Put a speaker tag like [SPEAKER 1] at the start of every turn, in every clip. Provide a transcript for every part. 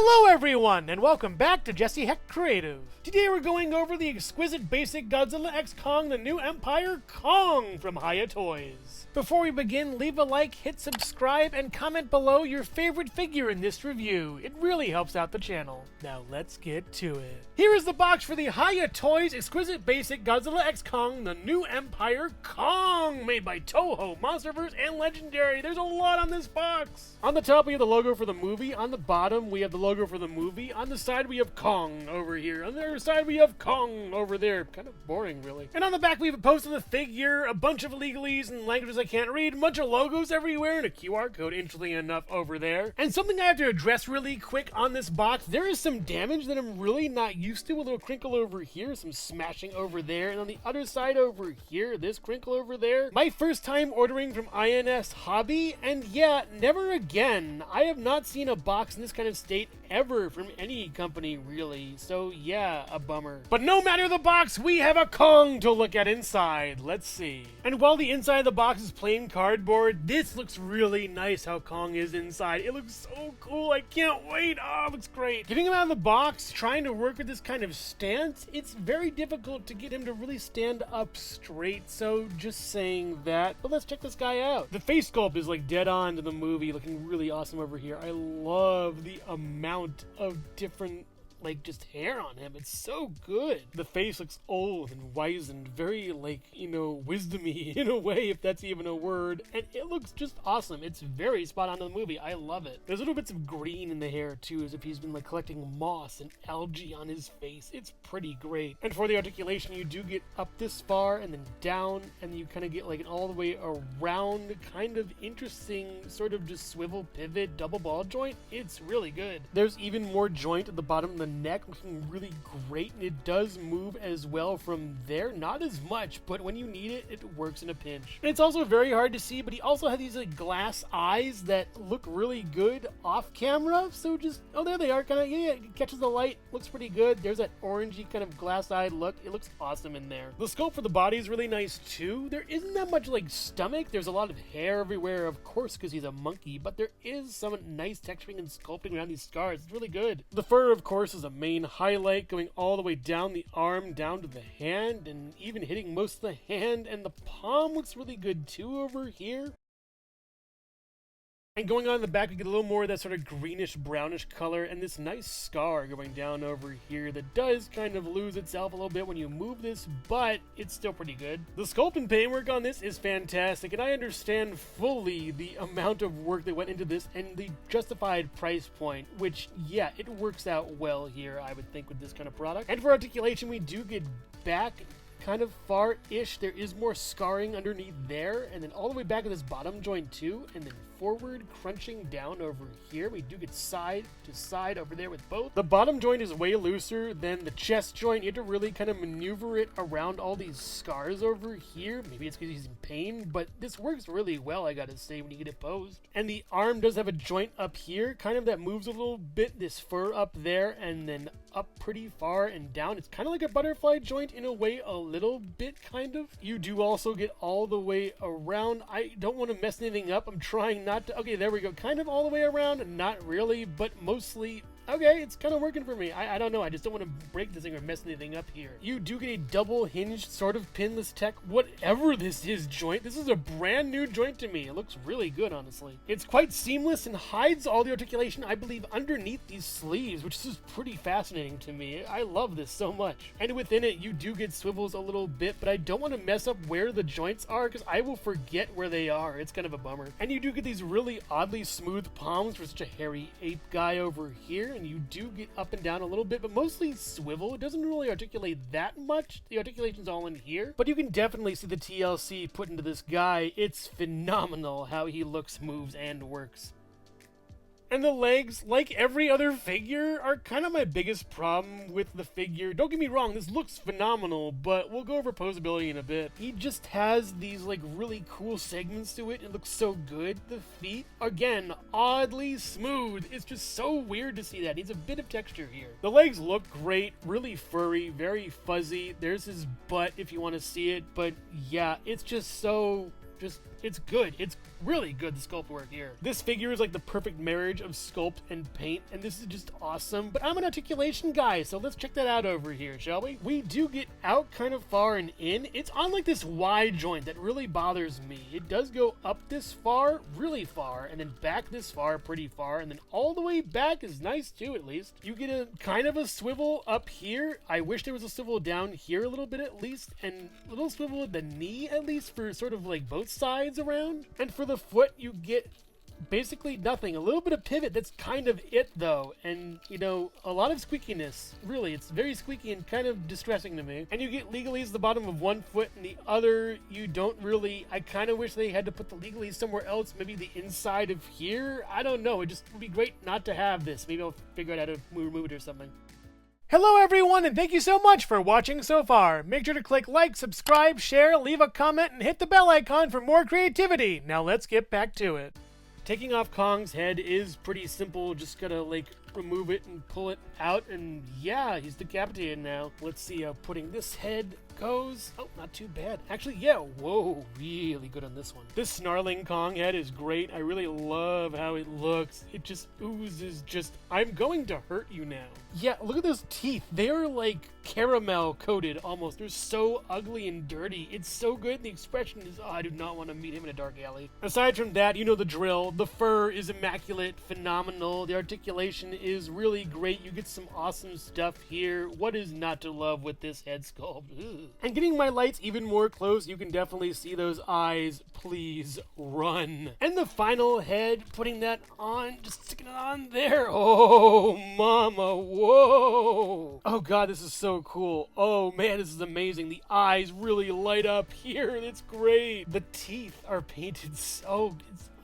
[SPEAKER 1] Hello everyone, and welcome back to Jesse Hecht Creative. Today we're going over the exquisite basic Godzilla x Kong the New Empire Kong from Hiya Toys. Before we begin, leave a like, hit subscribe, and comment below your favorite figure in this review. It really helps out the channel. Now let's get to it. Here is the box for the Hiya Toys exquisite basic Godzilla x Kong the New Empire Kong, made by Toho, Monsterverse, and Legendary. There's a lot on this box. On the top we have the logo for the movie, on the bottom we have the logo for the movie, on the side we have Kong over here, on the other side we have Kong over there. Kind of boring, really. And on the back we have a post of the figure, a bunch of legalese and languages I can't read, a bunch of logos everywhere, and a QR code, interestingly enough, over there. And something I have to address really quick on this box, there is some damage that I'm really not used to. A little crinkle over here, some smashing over there, and on the other side over here, this crinkle over there. My first time ordering from INS Hobby, and yeah, never again. I have not seen a box in this kind of state ever from any company, really. So yeah, a bummer. But no matter the box, we have a Kong to look at inside. Let's see. And while the inside of the box is plain cardboard, this looks really nice how Kong is inside. It looks so cool. I can't wait. Oh, it looks great. Getting him out of the box, trying to work with this kind of stance, it's very difficult to get him to really stand up straight. So just saying that. But let's check this guy out. The face sculpt is like dead on to the movie, looking really awesome over here. I love the amount of different just hair on him. It's so good. The face looks old and wizened, very wisdomy in a way, if that's even a word, and it looks just awesome. It's very spot on to the movie. I love it. There's little bits of green in the hair too, as if he's been collecting moss and algae on his face. It's pretty great. And for the articulation, you do get up this far and then down, and you kind of get an all the way around kind of interesting sort of just swivel pivot double ball joint. It's really good. There's even more joint at the bottom of the neck, looking really great, and it does move as well from there. Not as much, but when you need it, it works in a pinch. And it's also very hard to see, but he also has these glass eyes that look really good off camera. So just, oh, there they are, kind of, yeah, it catches the light, looks pretty good. There's that orangey kind of glass-eyed look. It looks awesome in there. The sculpt for the body is really nice too. There isn't that much stomach. There's a lot of hair everywhere, of course, because he's a monkey, but there is some nice texturing and sculpting around these scars. It's really good. The fur, of course, is a main highlight, going all the way down the arm, down to the hand, and even hitting most of the hand, and the palm looks really good too over here. And going on in the back, we get a little more of that sort of greenish brownish color, and this nice scar going down over here that does kind of lose itself a little bit when you move this, but it's still pretty good. The sculpt and paintwork on this is fantastic, and I understand fully the amount of work that went into this and the justified price point, which, yeah, it works out well here, I would think, with this kind of product. And for articulation, we do get back kind of far-ish. There is more scarring underneath there, and then all the way back at this bottom joint too, and then forward crunching down over here. We do get side to side over there with both. The bottom joint is way looser than the chest joint. You have to really kind of maneuver it around all these scars over here. Maybe it's because he's in pain, but this works really well, I gotta say, when you get it posed. And the arm does have a joint up here, kind of that moves a little bit, this fur up there, and then up pretty far and down. It's kind of like a butterfly joint in a way, a little bit, kind of. You do also get all the way around. I don't want to mess anything up. I'm trying not to. Okay, there we go. Kind of all the way around. Not really, but mostly. Okay, it's kind of working for me. I don't know. I just don't want to break this thing or mess anything up here. You do get a double hinged sort of pinless tech, whatever this is, joint. This is a brand new joint to me. It looks really good, honestly. It's quite seamless and hides all the articulation, I believe, underneath these sleeves, which is pretty fascinating to me. I love this so much. And within it, you do get swivels a little bit, but I don't want to mess up where the joints are because I will forget where they are. It's kind of a bummer. And you do get these really oddly smooth palms for such a hairy ape guy over here. And you do get up and down a little bit, but mostly swivel. It doesn't really articulate that much. The articulation's all in here, but you can definitely see the TLC put into this guy. It's phenomenal how he looks, moves, and works. And the legs, like every other figure, are kind of my biggest problem with the figure. Don't get me wrong, this looks phenomenal, but we'll go over posability in a bit. He just has these really cool segments to it. It looks so good. The feet, again, oddly smooth. It's just so weird to see that. It needs a bit of texture here. The legs look great, really furry, very fuzzy. There's his butt if you want to see it, but yeah, it's just so it's good. It's really good, the sculpt work here. This figure is like the perfect marriage of sculpt and paint, and this is just awesome. But I'm an articulation guy, so let's check that out over here, shall we? We do get out kind of far and in. It's on like this wide joint that really bothers me. It does go up this far, really far, and then back this far, pretty far, and then all the way back is nice too, at least. You get a kind of a swivel up here. I wish there was a swivel down here a little bit at least, and a little swivel at the knee at least for sort of like both sides around. And for the foot, you get basically nothing. A little bit of pivot, that's kind of it though. And you know, a lot of squeakiness. Really, it's very squeaky and kind of distressing to me. And you get legalese the bottom of one foot, and the other you don't really. I kind of wish they had to put the legalese somewhere else, maybe the inside of here. I don't know, it just would be great not to have this. Maybe I'll figure out how to remove it or something. Hello everyone, and thank you so much for watching so far. Make sure to click like, subscribe, share, leave a comment, and hit the bell icon for more creativity. Now let's get back to it. Taking off Kong's head is pretty simple. Just gotta like remove it and pull it out, and yeah, he's decapitated now. Let's see how putting this head goes. Oh, not too bad. Actually, yeah, whoa, really good on this one. This snarling Kong head is great. I really love how it looks. It just oozes just, I'm going to hurt you now. Yeah, look at those teeth. They're like caramel coated almost. They're so ugly and dirty. It's so good. The expression is, oh, I do not want to meet him in a dark alley. Aside from that, you know the drill. The fur is immaculate, phenomenal. The articulation is really great. You get some awesome stuff here. What is not to love with this head sculpt? Ugh. And getting my lights even more close, you can definitely see those eyes. Please run. And the final head, putting that on, just sticking it on there. Oh, mama, whoa. Oh god, this is so cool. Oh man, this is amazing. The eyes really light up here. It's great. The teeth are painted so,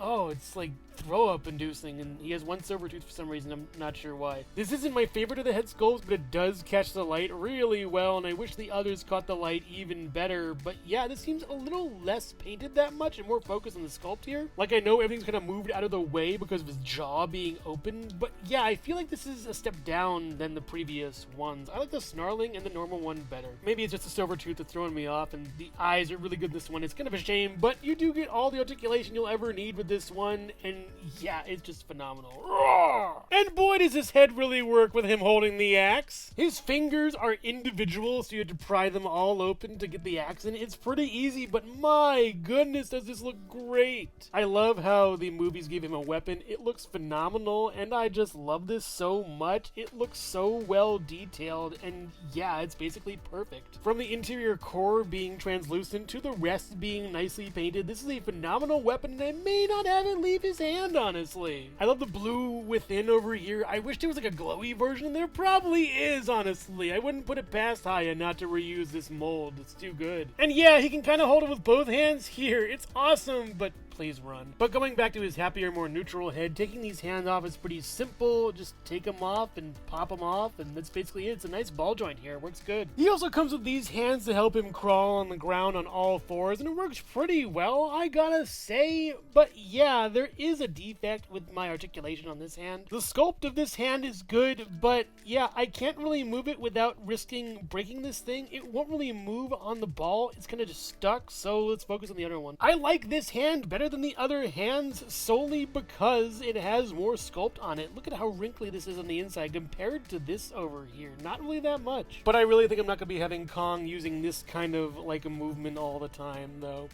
[SPEAKER 1] it's like throw-up inducing, and he has one silver tooth for some reason. I'm not sure why. This isn't my favorite of the head sculpts, but it does catch the light really well, and I wish the others caught the light even better. But yeah, this seems a little less painted that much and more focused on the sculpt here. Like, I know everything's kind of moved out of the way because of his jaw being open, but yeah, I feel like this is a step down than the previous ones. I like the snarling and the normal one better. Maybe it's just the silver tooth that's throwing me off, and the eyes are really good this one. It's kind of a shame, but you do get all the articulation you'll ever need with this one, and yeah, it's just phenomenal. Roar! And boy, does his head really work with him holding the axe. His fingers are individual, so you have to pry them all open to get the axe in. It's pretty easy, but my goodness, does this look great. I love how the movies gave him a weapon. It looks phenomenal, and I just love this so much. It looks so well detailed, and yeah, it's basically perfect. From the interior core being translucent to the rest being nicely painted, this is a phenomenal weapon, and I may not have it leave his hand, honestly. I love the blue within over here. I wish there was like a glowy version. There probably is, honestly. I wouldn't put it past Hiya not to reuse this mold. It's too good. And yeah, he can kind of hold it with both hands here. It's awesome, but please run. But going back to his happier, more neutral head, taking these hands off is pretty simple. Just take them off and pop them off, and that's basically it. It's a nice ball joint here. It works good. He also comes with these hands to help him crawl on the ground on all fours, and it works pretty well, I gotta say. But yeah, there is a defect with my articulation on this hand. The sculpt of this hand is good, but yeah, I can't really move it without risking breaking this thing. It won't really move on the ball. It's kind of just stuck, so let's focus on the other one. I like this hand better than the other hands solely because it has more sculpt on it. Look at how wrinkly this is on the inside compared to this over here. Not really that much. But I really think I'm not going to be having Kong using this kind of like a movement all the time, though.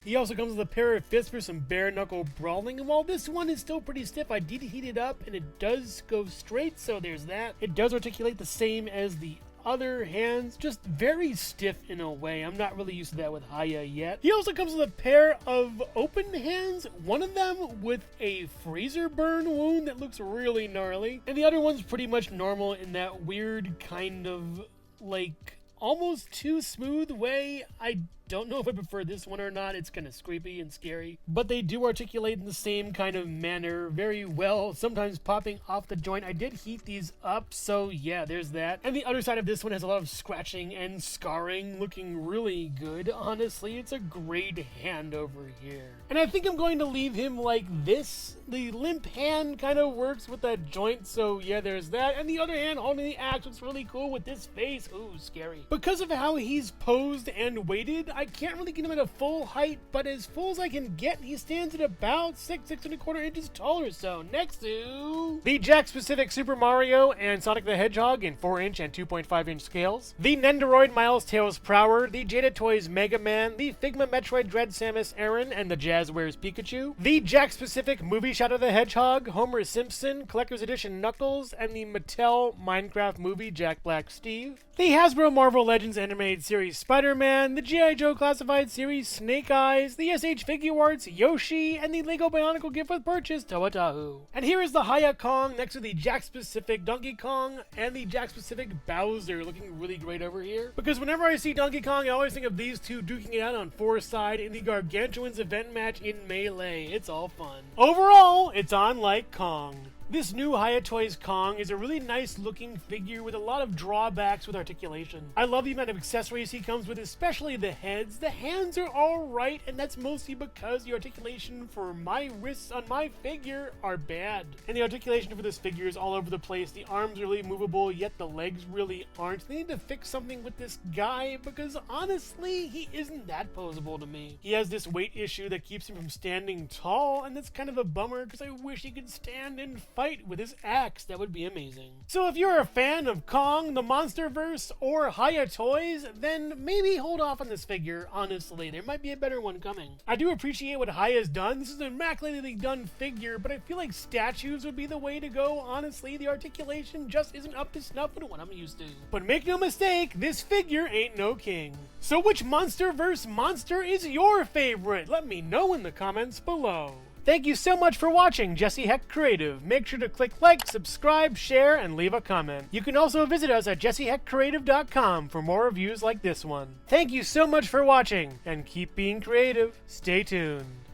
[SPEAKER 1] He also comes with a pair of fists for some bare knuckle brawling, and while this one is still pretty stiff, I did heat it up and it does go straight, so there's that. It does articulate the same as the other hands, just very stiff in a way. I'm not really used to that with Hiya yet. He also comes with a pair of open hands, one of them with a freezer burn wound that looks really gnarly, and the other one's pretty much normal in that weird kind of like almost too smooth way. I don't know if I prefer this one or not. It's kind of creepy and scary. But they do articulate in the same kind of manner very well, sometimes popping off the joint. I did heat these up, so yeah, there's that. And the other side of this one has a lot of scratching and scarring, looking really good. Honestly, it's a great hand over here. And I think I'm going to leave him like this. The limp hand kind of works with that joint, so yeah, there's that. And the other hand holding the axe looks really cool with this face. Ooh, scary. Because of how he's posed and weighted, I can't really get him at a full height, but as full as I can get, he stands at about 6.25 inches tall or so, next to the Jakks-Pacific Super Mario and Sonic the Hedgehog in 4-inch and 2.5-inch scales, the Nendoroid Miles Tails Prower, the Jada Toys Mega Man, the Figma Metroid Dread Samus Aran and the Jazzwares Pikachu, the Jakks-Pacific Movie Shadow the Hedgehog, Homer Simpson, Collector's Edition Knuckles, and the Mattel Minecraft Movie Jack Black Steve, the Hasbro Marvel Legends Animated Series Spider-Man, the G.I. Joe Classified Series Snake Eyes, the SH Figure Arts Yoshi, and the Lego Bionicle Gift with Purchase Toa-Tahu. And here is the Hiya Kong next to the Jakks-Pacific Donkey Kong and the Jakks-Pacific Bowser, looking really great over here. Because whenever I see Donkey Kong, I always think of these two duking it out on 4-side in the Gargantuan's event match in Melee. It's all fun. Overall, it's on like Kong. This new Hiya Toys Kong is a really nice looking figure with a lot of drawbacks with articulation. I love the amount of accessories he comes with, especially the heads. The hands are alright, and that's mostly because the articulation for my wrists on my figure are bad. And the articulation for this figure is all over the place. The arms are really movable, yet the legs really aren't. They need to fix something with this guy because honestly, he isn't that posable to me. He has this weight issue that keeps him from standing tall, and that's kind of a bummer because I wish he could stand and fight with his axe. That would be amazing. So if you're a fan of Kong, the Monsterverse, or Hiya Toys, then maybe hold off on this figure. Honestly, there might be a better one coming. I do appreciate what Hiya's done. This is an immaculately done figure, but I feel like statues would be the way to go. Honestly, the articulation just isn't up to snuff with what I'm used to. But make no mistake, this figure ain't no king. So which Monsterverse monster is your favorite? Let me know in the comments below. Thank you so much for watching Jesse Hecht Creative. Make sure to click like, subscribe, share, and leave a comment. You can also visit us at jessehechtcreative.com for more reviews like this one. Thank you so much for watching, and keep being creative. Stay tuned.